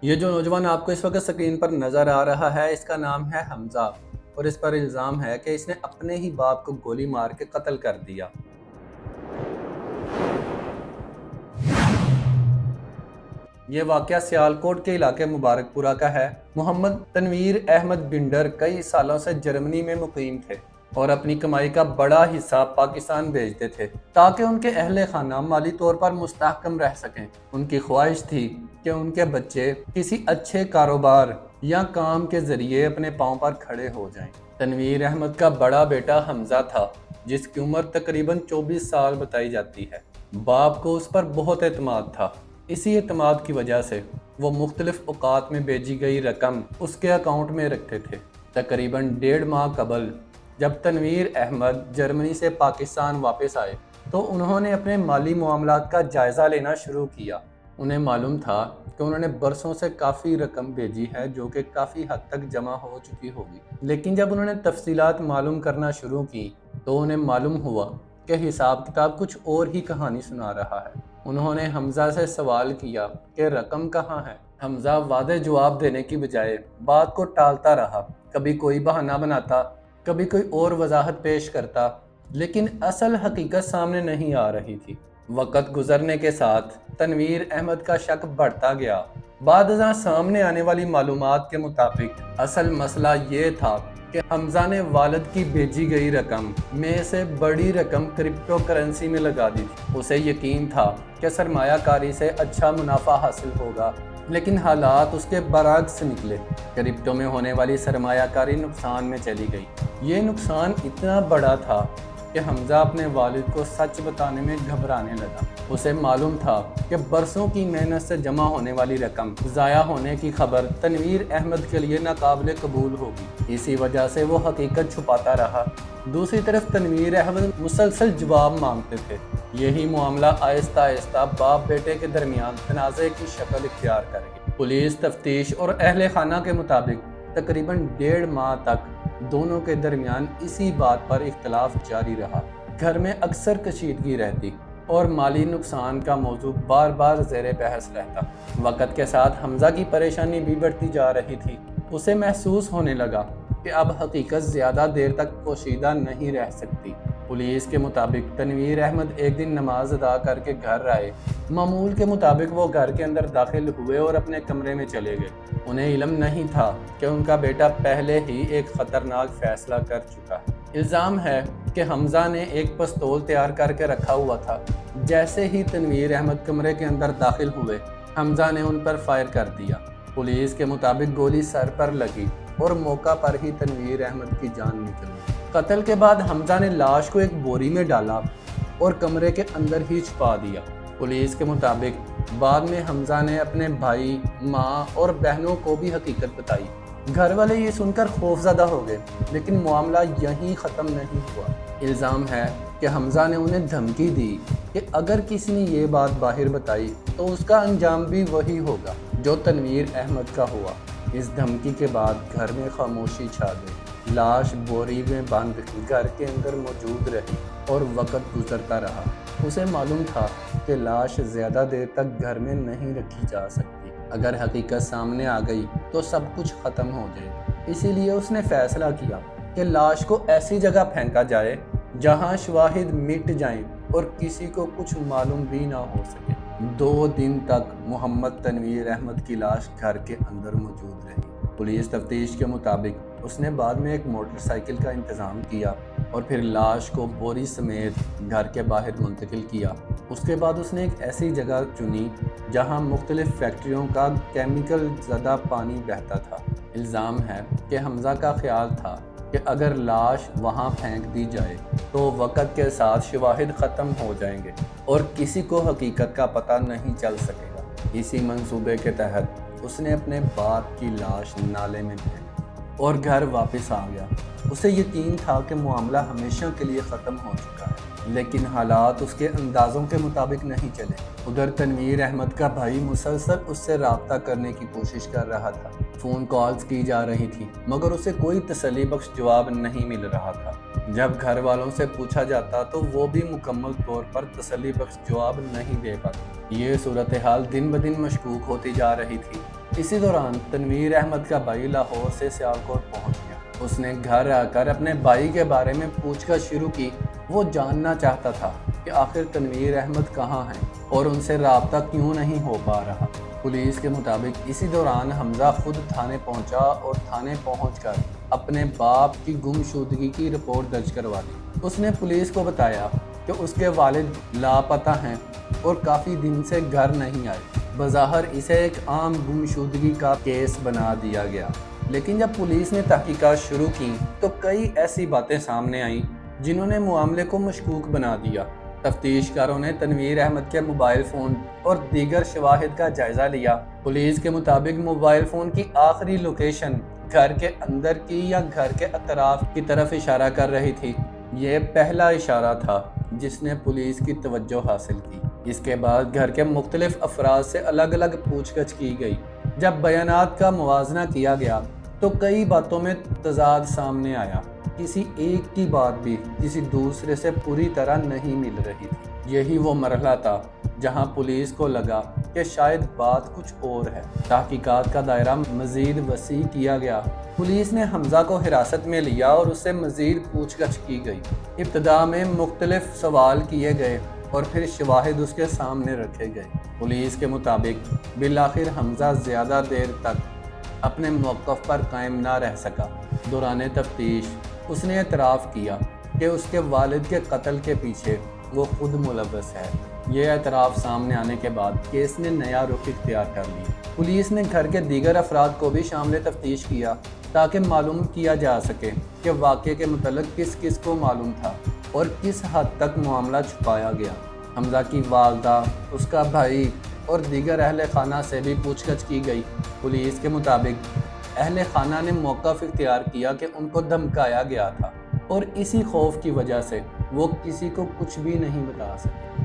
یہ جو نوجوان آپ کو اس وقت سکرین پر نظر آ رہا ہے، اس کا نام ہے حمزہ، اور اس پر الزام ہے کہ اس نے اپنے ہی باپ کو گولی مار کے قتل کر دیا۔ یہ واقعہ سیالکوٹ کے علاقے مبارک پورہ کا ہے۔ محمد تنویر احمد بنڈر کئی سالوں سے جرمنی میں مقیم تھے اور اپنی کمائی کا بڑا حصہ پاکستان بھیجتے تھے تاکہ ان کے اہل خانہ مالی طور پر مستحکم رہ سکیں۔ ان کی خواہش تھی کہ ان کے بچے کسی اچھے کاروبار یا کام کے ذریعے اپنے پاؤں پر کھڑے ہو جائیں۔ تنویر احمد کا بڑا بیٹا حمزہ تھا، جس کی عمر تقریباً 24 سال بتائی جاتی ہے۔ باپ کو اس پر بہت اعتماد تھا۔ اسی اعتماد کی وجہ سے وہ مختلف اوقات میں بھیجی گئی رقم اس کے اکاؤنٹ میں رکھتے تھے۔ تقریباً 1.5 ماہ قبل جب تنویر احمد جرمنی سے پاکستان واپس آئے تو انہوں نے اپنے مالی معاملات کا جائزہ لینا شروع کیا۔ انہیں معلوم تھا کہ انہوں نے برسوں سے کافی رقم بھیجی ہے جو کہ کافی حد تک جمع ہو چکی ہوگی، لیکن جب انہوں نے تفصیلات معلوم کرنا شروع کی تو انہیں معلوم ہوا کہ حساب کتاب کچھ اور ہی کہانی سنا رہا ہے۔ انہوں نے حمزہ سے سوال کیا کہ رقم کہاں ہے۔ حمزہ واضح جواب دینے کی بجائے بات کو ٹالتا رہا، کبھی کوئی بہانہ بناتا، کبھی کوئی اور وضاحت پیش کرتا، لیکن اصل حقیقت سامنے نہیں آ رہی تھی۔ وقت گزرنے کے ساتھ تنویر احمد کا شک بڑھتا گیا۔ بعد ازاں سامنے آنے والی معلومات کے مطابق اصل مسئلہ یہ تھا کہ حمزہ نے والد کی بھیجی گئی رقم میں سے بڑی رقم کرپٹو کرنسی میں لگا دی تھی۔ اسے یقین تھا کہ سرمایہ کاری سے اچھا منافع حاصل ہوگا، لیکن حالات اس کے برعکس نکلے۔ کرپٹو میں ہونے والی سرمایہ کاری نقصان میں چلی گئی۔ یہ نقصان اتنا بڑا تھا کہ حمزہ اپنے والد کو سچ بتانے میں گھبرانے لگا۔ اسے معلوم تھا کہ برسوں کی محنت سے جمع ہونے والی رقم ضائع ہونے کی خبر تنویر احمد کے لیے ناقابل قبول ہوگی، اسی وجہ سے وہ حقیقت چھپاتا رہا۔ دوسری طرف تنویر احمد مسلسل جواب مانگتے تھے۔ یہی معاملہ آہستہ آہستہ باپ بیٹے کے درمیان تنازع کی شکل اختیار کر گیا۔ پولیس تفتیش اور اہل خانہ کے مطابق تقریباً 1.5 ماہ تک دونوں کے درمیان اسی بات پر اختلاف جاری رہا۔ گھر میں اکثر کشیدگی رہتی اور مالی نقصان کا موضوع بار بار زیر بحث رہتا۔ وقت کے ساتھ حمزہ کی پریشانی بھی بڑھتی جا رہی تھی۔ اسے محسوس ہونے لگا کہ اب حقیقت زیادہ دیر تک پوشیدہ نہیں رہ سکتی۔ پولیس کے مطابق تنویر احمد ایک دن نماز ادا کر کے گھر آئے۔ معمول کے مطابق وہ گھر کے اندر داخل ہوئے اور اپنے کمرے میں چلے گئے۔ انہیں علم نہیں تھا کہ ان کا بیٹا پہلے ہی ایک خطرناک فیصلہ کر چکا ہے۔ الزام ہے کہ حمزہ نے ایک پستول تیار کر کے رکھا ہوا تھا۔ جیسے ہی تنویر احمد کمرے کے اندر داخل ہوئے، حمزہ نے ان پر فائر کر دیا۔ پولیس کے مطابق گولی سر پر لگی اور موقع پر ہی تنویر احمد کی جان نکل گئی۔ قتل کے بعد حمزہ نے لاش کو ایک بوری میں ڈالا اور کمرے کے اندر ہی چھپا دیا۔ پولیس کے مطابق بعد میں حمزہ نے اپنے بھائی، ماں اور بہنوں کو بھی حقیقت بتائی۔ گھر والے یہ سن کر خوفزدہ ہو گئے، لیکن معاملہ یہیں ختم نہیں ہوا۔ الزام ہے کہ حمزہ نے انہیں دھمکی دی کہ اگر کسی نے یہ بات باہر بتائی تو اس کا انجام بھی وہی ہوگا جو تنویر احمد کا ہوا۔ اس دھمکی کے بعد گھر میں خاموشی چھا گئی۔ لاش بوری میں بند گھر کے اندر موجود رہی اور وقت گزرتا رہا۔ اسے معلوم تھا کہ لاش زیادہ دیر تک گھر میں نہیں رکھی جا سکتی۔ اگر حقیقت سامنے آ گئی تو سب کچھ ختم ہو جائے گا۔ اسی لیے اس نے فیصلہ کیا کہ لاش کو ایسی جگہ پھینکا جائے جہاں شواہد مٹ جائیں اور کسی کو کچھ معلوم بھی نہ ہو سکے۔ 2 دن تک محمد تنویر احمد کی لاش گھر کے اندر موجود رہی۔ پولیس تفتیش کے مطابق اس نے بعد میں ایک موٹر سائیکل کا انتظام کیا اور پھر لاش کو بوری سمیت گھر کے باہر منتقل کیا۔ اس کے بعد اس نے ایک ایسی جگہ چنی جہاں مختلف فیکٹریوں کا کیمیکل زدہ پانی بہتا تھا۔ الزام ہے کہ حمزہ کا خیال تھا کہ اگر لاش وہاں پھینک دی جائے تو وقت کے ساتھ شواہد ختم ہو جائیں گے اور کسی کو حقیقت کا پتہ نہیں چل سکے گا۔ اسی منصوبے کے تحت اس نے اپنے باپ کی لاش نالے میں پھینکی اور گھر واپس آ گیا۔ اسے یقین تھا کہ معاملہ ہمیشہ کے لیے ختم ہو چکا ہے، لیکن حالات اس کے اندازوں کے مطابق نہیں چلے۔ ادھر تنویر احمد کا بھائی مسلسل اس سے رابطہ کرنے کی کوشش کر رہا تھا۔ فون کالز کی جا رہی تھی مگر اسے کوئی تسلی بخش جواب نہیں مل رہا تھا۔ جب گھر والوں سے پوچھا جاتا تو وہ بھی مکمل طور پر تسلی بخش جواب نہیں دے پاتے۔ یہ صورتحال دن بدن مشکوک ہوتی جا رہی تھی۔ اسی دوران تنویر احمد کا بھائی لاہور سے سیالکوٹ پہنچ گیا۔ اس نے گھر آ کر اپنے بھائی کے بارے میں پوچھ گچھ شروع کی۔ وہ جاننا چاہتا تھا کہ آخر تنویر احمد کہاں ہیں اور ان سے رابطہ کیوں نہیں ہو پا رہا۔ پولیس کے مطابق اسی دوران حمزہ خود تھانے پہنچا اور تھانے پہنچ کر اپنے باپ کی گمشدگی کی رپورٹ درج کروا دی۔ اس نے پولیس کو بتایا کہ اس کے والد لاپتہ ہیں اور کافی دن سے گھر نہیں آئے۔ بظاہر اسے ایک عام گمشدگی کا کیس بنا دیا گیا، لیکن جب پولیس نے تحقیقات شروع کی تو کئی ایسی باتیں سامنے آئیں جنہوں نے معاملے کو مشکوک بنا دیا۔ تفتیش کاروں نے تنویر احمد کے موبائل فون اور دیگر شواہد کا جائزہ لیا۔ پولیس کے مطابق موبائل فون کی آخری لوکیشن گھر کے اندر کی یا گھر کے اطراف کی طرف اشارہ کر رہی تھی۔ یہ پہلا اشارہ تھا جس نے پولیس کی توجہ حاصل کی۔ اس کے بعد گھر کے مختلف افراد سے الگ الگ پوچھ گچھ کی گئی۔ جب بیانات کا موازنہ کیا گیا تو کئی باتوں میں تضاد سامنے آیا۔ کسی ایک کی بات بھی کسی دوسرے سے پوری طرح نہیں مل رہی تھی۔ یہی وہ مرحلہ تھا جہاں پولیس کو لگا کہ شاید بات کچھ اور ہے۔ تحقیقات کا دائرہ مزید وسیع کیا گیا۔ پولیس نے حمزہ کو حراست میں لیا اور اس سے مزید پوچھ گچھ کی گئی۔ ابتدا میں مختلف سوال کیے گئے اور پھر شواہد اس کے سامنے رکھے گئے۔ پولیس کے مطابق بالآخر حمزہ زیادہ دیر تک اپنے موقف پر قائم نہ رہ سکا۔ دوران تفتیش اس نے اعتراف کیا کہ اس کے والد کے قتل کے پیچھے وہ خود ملوث ہے۔ یہ اعتراف سامنے آنے کے بعد کیس نے نیا رخ اختیار کر لیا۔ پولیس نے گھر کے دیگر افراد کو بھی شامل تفتیش کیا تاکہ معلوم کیا جا سکے کہ واقعے کے متعلق کس کس کو معلوم تھا اور کس حد تک معاملہ چھپایا گیا۔ حمزہ کی والدہ، اس کا بھائی اور دیگر اہل خانہ سے بھی پوچھ گچھ کی گئی۔ پولیس کے مطابق اہل خانہ نے موقف اختیار کیا کہ ان کو دھمکایا گیا تھا اور اسی خوف کی وجہ سے وہ کسی کو کچھ بھی نہیں بتا سکے۔